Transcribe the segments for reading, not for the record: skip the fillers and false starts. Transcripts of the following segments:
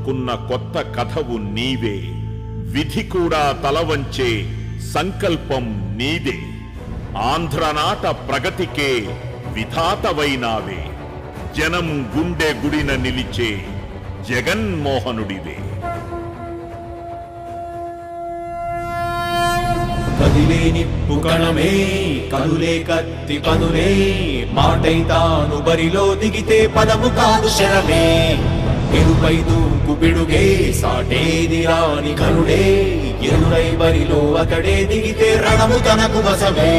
కున్న కొత్త కథవు నీవే, విధి కూడా తలవంచే సంకల్పం నీదే. ఆంధ్రనాట ప్రగతికే విధాతవైనావే, జనం గుండె గుడిన నిలిచే జగన్మోహనుడివే. కదిలే నిప్పు కణమే, కదులే కత్తి పదులే, మాటై తాను బరిలో దిగితే పదము కాదు శరమే. ఎరుపై దూకు పిడుగే, సాటేది రాని కరుడే, ఎరురై బరిలో అతడే దిగితే రణము తనకు వశమే.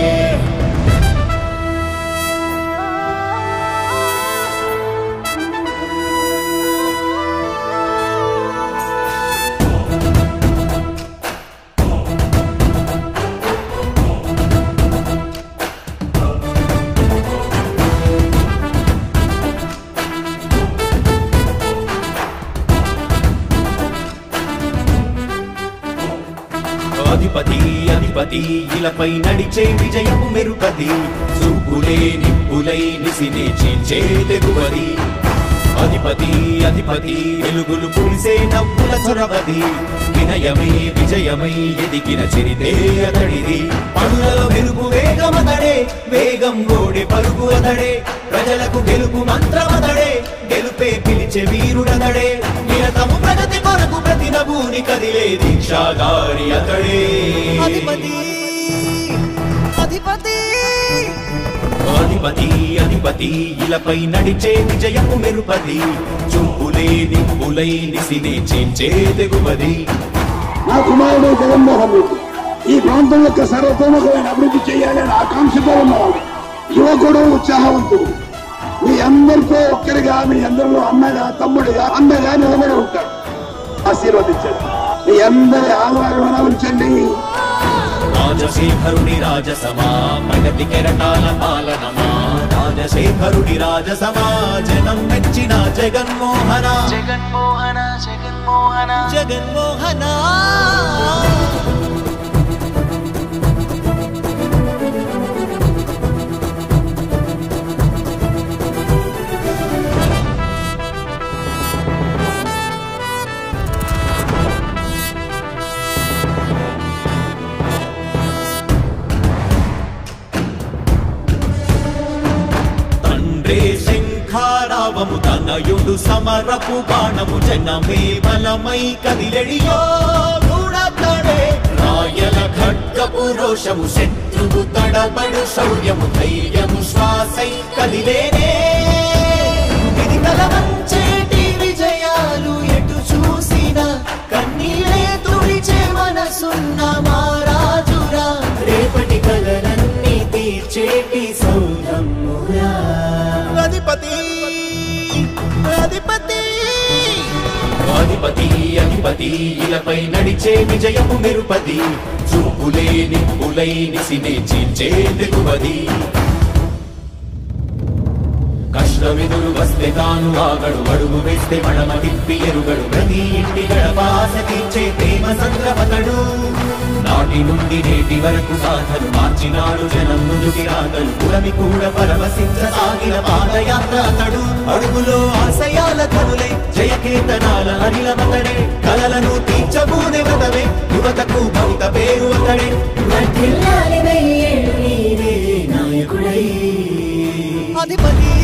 అధిపతి అధిపతి ఇలపై నడిచే విజయము మెరుపది, చూపులే నిప్పులై నిసినే చీల్చే తెగువది. అధిపతి అధిపతి వెలుగులు పులిసే నవ్వుల చొరవది, వినయమై విజయమై ఎదిగిన చరితే అతడిది. పనులలో వెలుగు వేగమతడే, వేగం ఓడే పరుగు అతడే, ప్రజలకు గెలుపు మంత్రమతడే, గెలుపే పిలిచే వీరుడతడే. నిరతము ప్రగతి కొరకు ప్రతి నభూని కదిలే దీక్షాగారి అతడే. అధిపతి అధిపతి అధిపతి అధిపతి ఇలపై నడిచే విజయము మెరుపది, చూపులే నిప్పులై నిసినే చీల్చే తెగువది. నా కుమారుడు జగన్మోహన్ రెడ్డి ఈ ప్రాంతం యొక్క సర్వతోముఖమైన అభివృద్ధి చేయాలని ఆకాంక్షతో ఉన్నవాడు, యువకుడు, ఉత్సాహవంతుడు. మీ అందరితో ఒక్కరిగా, మీ అందరిలో అన్నగా, తమ్ముడిగా, అన్నగా నిలబడి ఉంటాడు. ఆశీర్వదించండి, మీ అందరి ఆదరణ ఉంచండి. రాజశేఖరుడి రాజసమా, ప్రగతి కెరటాల పాలనమా, రాజశేఖరుడి రాజసమా, జనం మెచ్చిన జగన్మోహన జగన్మోహన జగన్మోహన జగన్మోహన. శంఖారావము తనయుడు సమరపు బాణము, జనమే బలమై కదిలెడియో గూడతడే. రాయల ఖడ్గపు రోషము, శత్రువు తడబడు శౌర్యము, ధైర్యము శ్వాసై కదిలేనే. ఇది కలవంచేటి విజయాలు ఎటు చూసిన, కన్నీలే తుడిచే మనసున్న మారాజురా, రేపటి కలలన్నీ తీర్చేటి సౌరమ్మురా. అధిపతి అధిపతి అధిపతి అధిపతి ఇలపై నడిచే విజయము మెరుపది, చూపులే నిప్పులై నిసినే చీల్చే తెగువది. కష్టమెదురు వస్తే తాను ఆగడు, అడుగు వేస్తే మడమ తిప్పి ఎరుగడు, ప్రతి ఇంటి గడపాస తీర్చే ప్రేమ సంద్రపతడు. నాటి నుండి నేటి వరకు గాథలు మార్చినాడు జనం ముందుకి రాగలు, పురమి కూడా పరవశించసాగిన పాదయాత్ర అతడు. అడుగులో ఆశయాల కనులే, జయకేతనాల అనిలమతడే, కలలను తీర్చబూనే వ్రతమే, యువతకు భవిత పేరు అతడే. నాయకుడై అధిపతి.